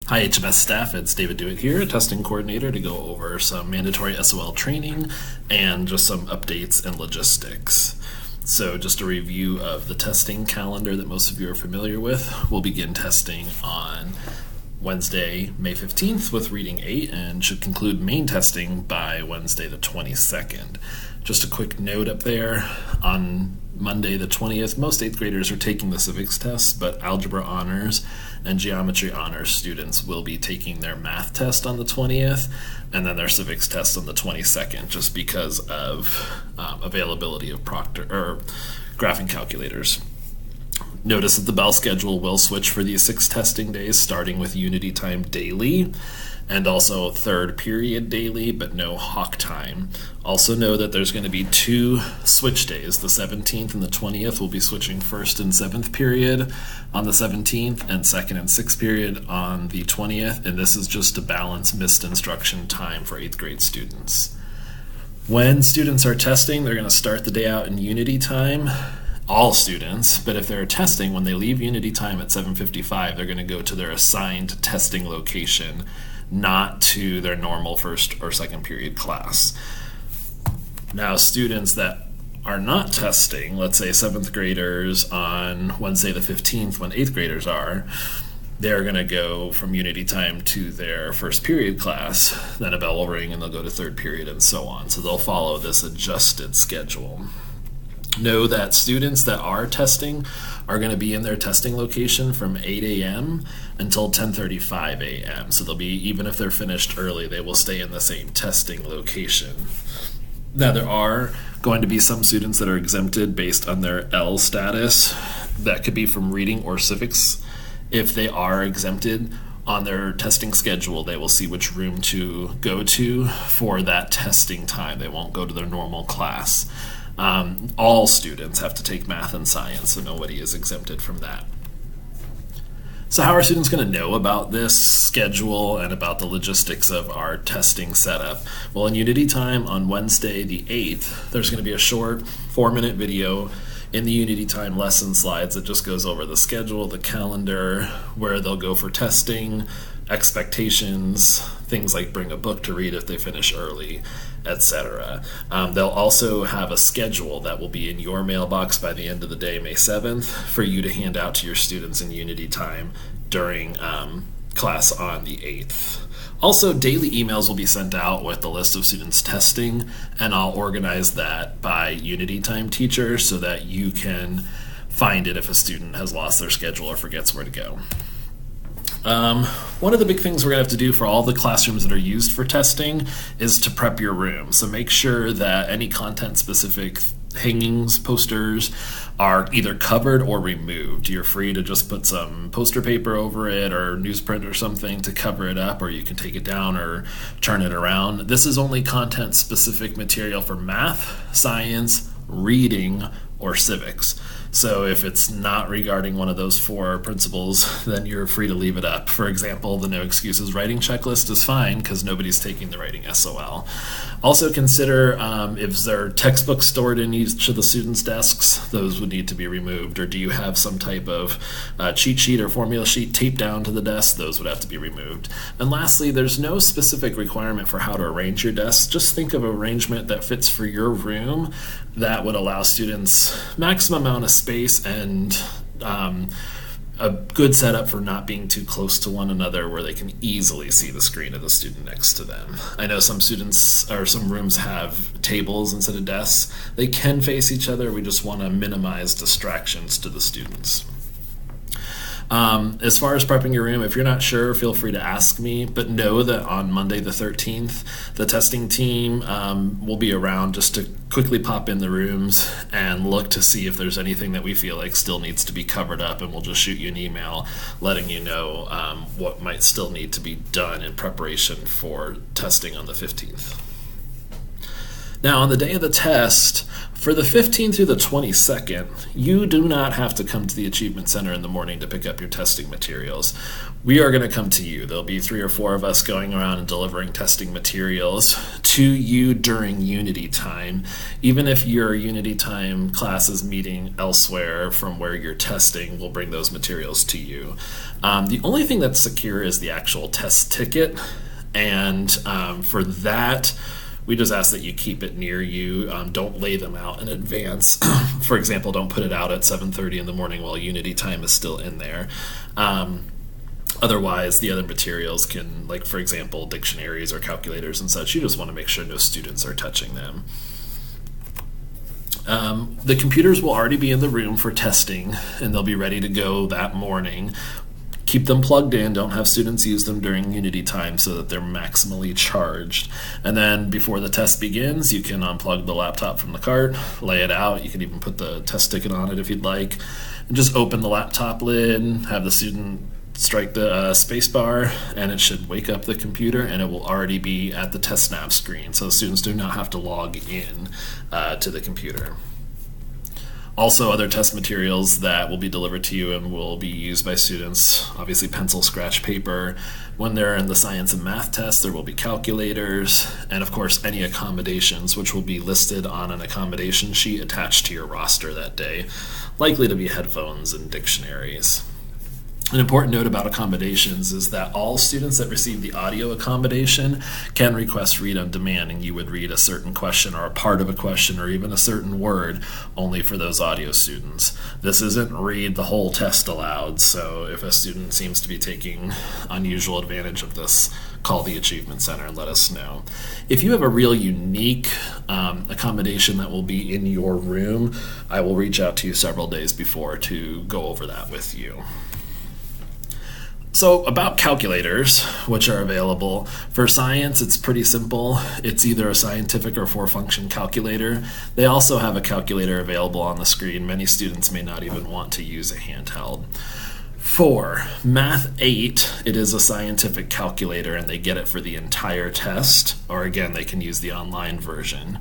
Hi HMS staff, it's David Dewitt here, testing coordinator, to go over some mandatory SOL training and just some updates and logistics. So just a review of the testing calendar that most of you are familiar with. We'll begin testing on Wednesday, May 15th with reading 8 and should conclude main testing by Wednesday the 22nd. Just a quick note up there, on Monday the 20th, most 8th graders are taking the civics test, but algebra honors and geometry honors students will be taking their math test on the 20th and then their civics test on the 22nd, just because of availability of graphing calculators. Notice that the bell schedule will switch for these 6 testing days, starting with unity time daily and also third period daily, but no hawk time. Also know that there's going to be 2 switch days. The 17th and the 20th will be switching first and 7th period on the 17th and second and 6th period on the 20th, and this is just to balance missed instruction time for 8th grade students. When students are testing, they're going to start the day out in unity time, all students, but if they're testing, when they leave unity time at 7:55, they're going to go to their assigned testing location, not to their normal first or second period class. Now, students that are not testing, let's say 7th graders on Wednesday the 15th when 8th graders are, they're going to go from unity time to their first period class, then a bell will ring and they'll go to third period and so on. So they'll follow this adjusted schedule. Know that students that are testing are going to be in their testing location from 8 a.m. until 10:35 a.m. So they'll be, even if they're finished early, they will stay in the same testing location. Now, there are going to be some students that are exempted based on their L status. That could be from reading or civics. If they are exempted on their testing schedule, they will see which room to go to for that testing time. They won't go to their normal class. All students have to take math and science, so nobody is exempted from that. So how are students going to know about this schedule and about the logistics of our testing setup? Well, in unity time on Wednesday the 8th, there's going to be a short 4-minute video in the unity time lesson slides that just goes over the schedule, the calendar, where they'll go for testing, expectations, things like bring a book to read if they finish early, etc. They'll also have a schedule that will be in your mailbox by the end of the day, May 7th, for you to hand out to your students in unity time during class on the 8th. Also, daily emails will be sent out with the list of students testing, and I'll organize that by unity time teacher so that you can find it if a student has lost their schedule or forgets where to go. One of the big things we're going to have to do for all the classrooms that are used for testing is to prep your room. So make sure that any content-specific hangings, posters, are either covered or removed. You're free to just put some poster paper over it or newsprint or something to cover it up, or you can take it down or turn it around. This is only content-specific material for math, science, reading, or civics. So if it's not regarding one of those 4 principles, then you're free to leave it up. For example, the no excuses writing checklist is fine because nobody's taking the writing SOL. Also consider if there are textbooks stored in each of the students' desks, those would need to be removed. Or do you have some type of cheat sheet or formula sheet taped down to the desk? Those would have to be removed. And lastly, there's no specific requirement for how to arrange your desks. Just think of an arrangement that fits for your room that would allow students maximum amount of space and a good setup for not being too close to one another where they can easily see the screen of the student next to them. I know some students or some rooms have tables instead of desks. They can face each other. We just want to minimize distractions to the students. As far as prepping your room, if you're not sure, feel free to ask me, but know that on Monday the 13th, the testing team will be around just to quickly pop in the rooms and look to see if there's anything that we feel like still needs to be covered up, and we'll just shoot you an email letting you know what might still need to be done in preparation for testing on the 15th. Now, on the day of the test, for the 15th through the 22nd, you do not have to come to the Achievement Center in the morning to pick up your testing materials. We are going to come to you. There'll be 3 or 4 of us going around and delivering testing materials to you during Unity time. Even if your Unity time class is meeting elsewhere from where you're testing, we'll bring those materials to you. The only thing that's secure is the actual test ticket, and for that, we just ask that you keep it near you. Don't lay them out in advance. For example, don't put it out at 7:30 in the morning while Unity time is still in there. Otherwise, the other materials can, like for example, dictionaries or calculators and such, you just want to make sure no students are touching them. The computers will already be in the room for testing, and they'll be ready to go that morning. Keep them plugged in, don't have students use them during Unity time so that they're maximally charged. And then before the test begins, you can unplug the laptop from the cart, lay it out, you can even put the test ticket on it if you'd like, and just open the laptop lid, have the student strike the space bar, and it should wake up the computer, and it will already be at the test nav screen, so students do not have to log in to the computer. Also, other test materials that will be delivered to you and will be used by students, obviously pencil, scratch paper. When they're in the science and math test, there will be calculators, and of course any accommodations, which will be listed on an accommodation sheet attached to your roster that day, likely to be headphones and dictionaries. An important note about accommodations is that all students that receive the audio accommodation can request read on demand, and you would read a certain question or a part of a question or even a certain word only for those audio students. This isn't read the whole test aloud, so if a student seems to be taking unusual advantage of this, call the Achievement Center and let us know. If you have a real unique accommodation that will be in your room, I will reach out to you several days before to go over that with you. So about calculators, which are available. For science, it's pretty simple. It's either a scientific or 4-function calculator. They also have a calculator available on the screen. Many students may not even want to use a handheld. For Math 8, it is a scientific calculator, and they get it for the entire test, or again, they can use the online version.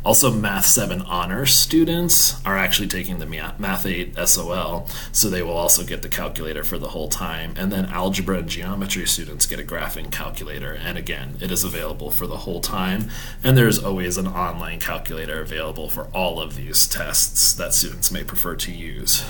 Also, Math 7 honors students are actually taking the Math 8 SOL, so they will also get the calculator for the whole time. And then algebra and geometry students get a graphing calculator, and again, it is available for the whole time, and there's always an online calculator available for all of these tests that students may prefer to use.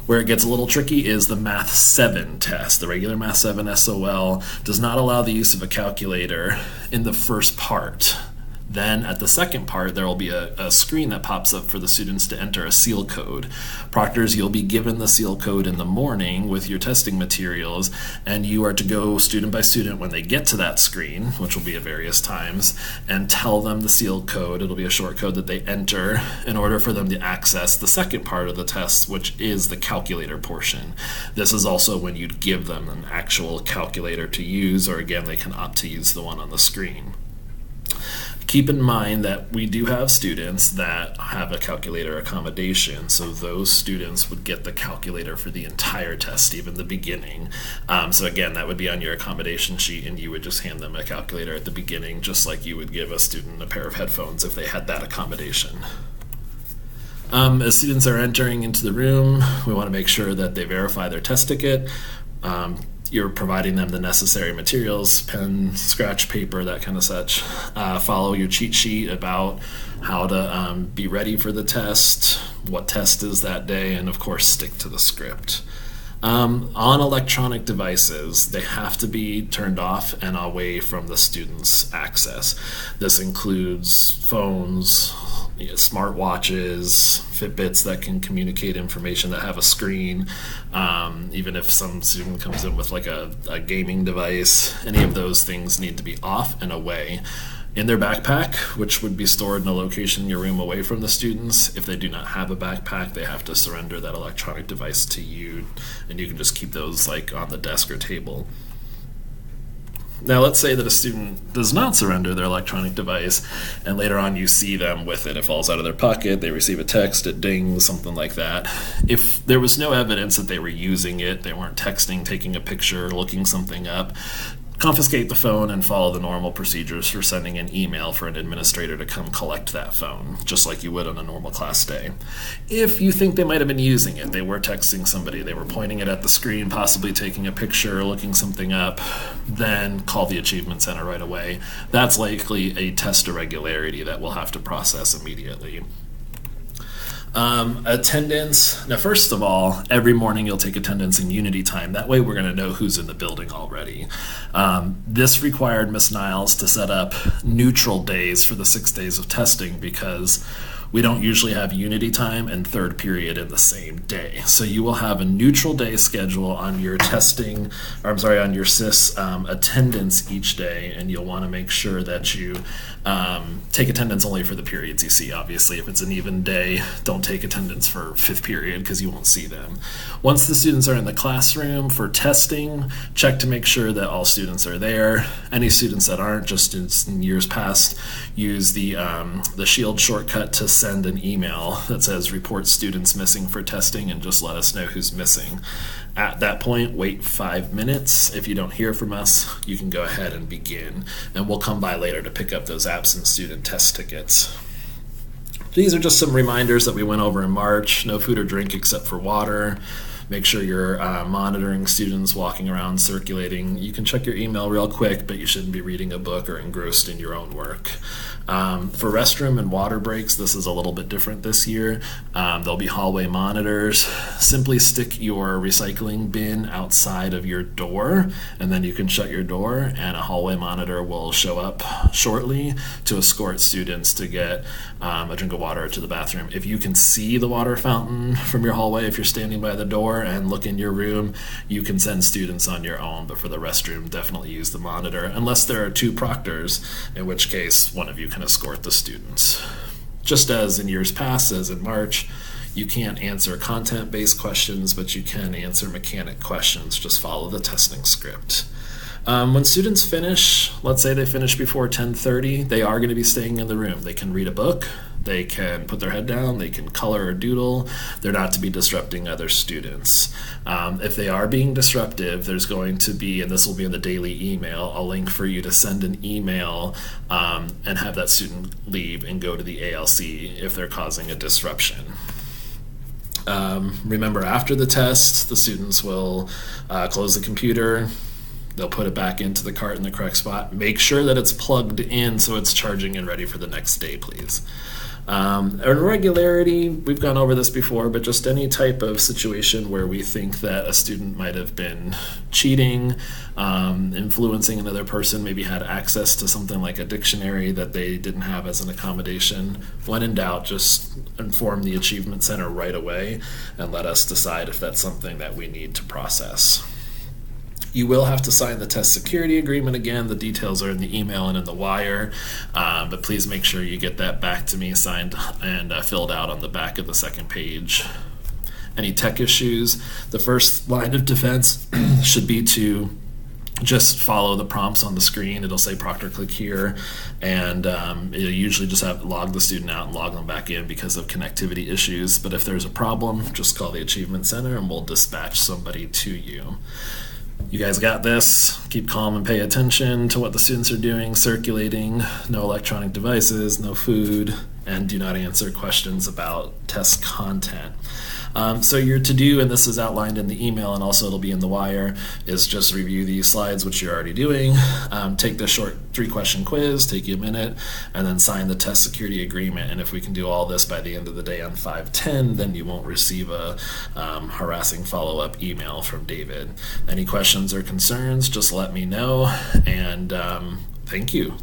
Where it gets a little tricky is the Math 7 test. The regular Math 7 SOL does not allow the use of a calculator in the first part. Then at the second part, there will be a screen that pops up for the students to enter a seal code. Proctors, you'll be given the seal code in the morning with your testing materials, and you are to go student by student when they get to that screen, which will be at various times, and tell them the seal code. It'll be a short code that they enter in order for them to access the second part of the test, which is the calculator portion. This is also when you'd give them an actual calculator to use, or again, they can opt to use the one on the screen. Keep in mind that we do have students that have a calculator accommodation, so those students would get the calculator for the entire test, even the beginning. So again, that would be on your accommodation sheet, and you would just hand them a calculator at the beginning, just like you would give a student a pair of headphones if they had that accommodation. As students are entering into the room, we want to make sure that they verify their test ticket. You're providing them the necessary materials, pen, scratch paper, that kind of such. Follow your cheat sheet about how to be ready for the test, what test is that day, and of course stick to the script. On electronic devices, they have to be turned off and away from the student's access. This includes phones, smart watches, Fitbits that can communicate information, that have a screen, even if some student comes in with like a gaming device, any of those things need to be off and away. In their backpack, which would be stored in a location in your room away from the students. If they do not have a backpack, they have to surrender that electronic device to you, and you can just keep those like on the desk or table. Now let's say that a student does not surrender their electronic device, and later on you see them with it. It falls out of their pocket, they receive a text, it dings, something like that. If there was no evidence that they were using it, they weren't texting, taking a picture, looking something up, confiscate the phone and follow the normal procedures for sending an email for an administrator to come collect that phone, just like you would on a normal class day. If you think they might have been using it, they were texting somebody, they were pointing it at the screen, possibly taking a picture, looking something up, then call the Achievement Center right away. That's likely a test irregularity that we'll have to process immediately. Attendance. Now, first of all, every morning you'll take attendance in Unity time. That way we're going to know who's in the building already. This required Ms. Niles to set up neutral days for the 6 days of testing because we don't usually have Unity time and third period in the same day. So you will have a neutral day schedule on your testing, or I'm sorry, on your SIS attendance each day, and you'll want to make sure that you take attendance only for the periods you see. Obviously, if it's an even day, don't take attendance for fifth period because you won't see them. Once the students are in the classroom for testing, check to make sure that all students are there. Any students that aren't, just in years past, use the Shield shortcut to send an email that says report students missing for testing and just let us know who's missing. At that point, wait 5 minutes. If you don't hear from us, you can go ahead and begin, and we'll come by later to pick up those absent student test tickets. These are just some reminders that we went over in March. No food or drink except for water. Make sure you're monitoring students walking around, circulating. You can check your email real quick, but you shouldn't be reading a book or engrossed in your own work. For restroom and water breaks, this is a little bit different this year. There'll be hallway monitors. Simply stick your recycling bin outside of your door, and then you can shut your door, and a hallway monitor will show up shortly to escort students to get a drink of water to the bathroom. If you can see the water fountain from your hallway, if you're standing by the door and look in your room, you can send students on your own, but for the restroom, definitely use the monitor, unless there are 2 proctors, in which case one of you can escort the students. Just as in years past, as in March, you can't answer content-based questions, but you can answer mechanic questions. Just follow the testing script. When students finish, let's say they finish before 10:30, they are going to be staying in the room. They can read a book, they can put their head down, they can color or doodle. They're not to be disrupting other students. If they are being disruptive, there's going to be, and this will be in the daily email, a link for you to send an email and have that student leave and go to the ALC if they're causing a disruption. Remember, after the test, the students will close the computer. They'll put it back into the cart in the correct spot. Make sure that it's plugged in so it's charging and ready for the next day, please. Irregularity, we've gone over this before, but just any type of situation where we think that a student might have been cheating, influencing another person, maybe had access to something like a dictionary that they didn't have as an accommodation. When in doubt, just inform the Achievement Center right away and let us decide if that's something that we need to process. You will have to sign the test security agreement again. The details are in the email and in the wire, but please make sure you get that back to me signed and filled out on the back of the second page. Any tech issues, the first line of defense should be to just follow the prompts on the screen. It'll say Proctor click here, and it'll usually just have log the student out and log them back in because of connectivity issues. But if there's a problem, just call the Achievement Center and we'll dispatch somebody to you. You guys got this. Keep calm and pay attention to what the students are doing, circulating, no electronic devices, no food, and do not answer questions about test content. So your to-do, and this is outlined in the email and also it'll be in the wire, is just review these slides, which you're already doing. Take the short 3-question quiz, take you a minute, and then sign the test security agreement. And if we can do all this by the end of the day on 5/10, then you won't receive a harassing follow-up email from David. Any questions or concerns, just let me know, and thank you.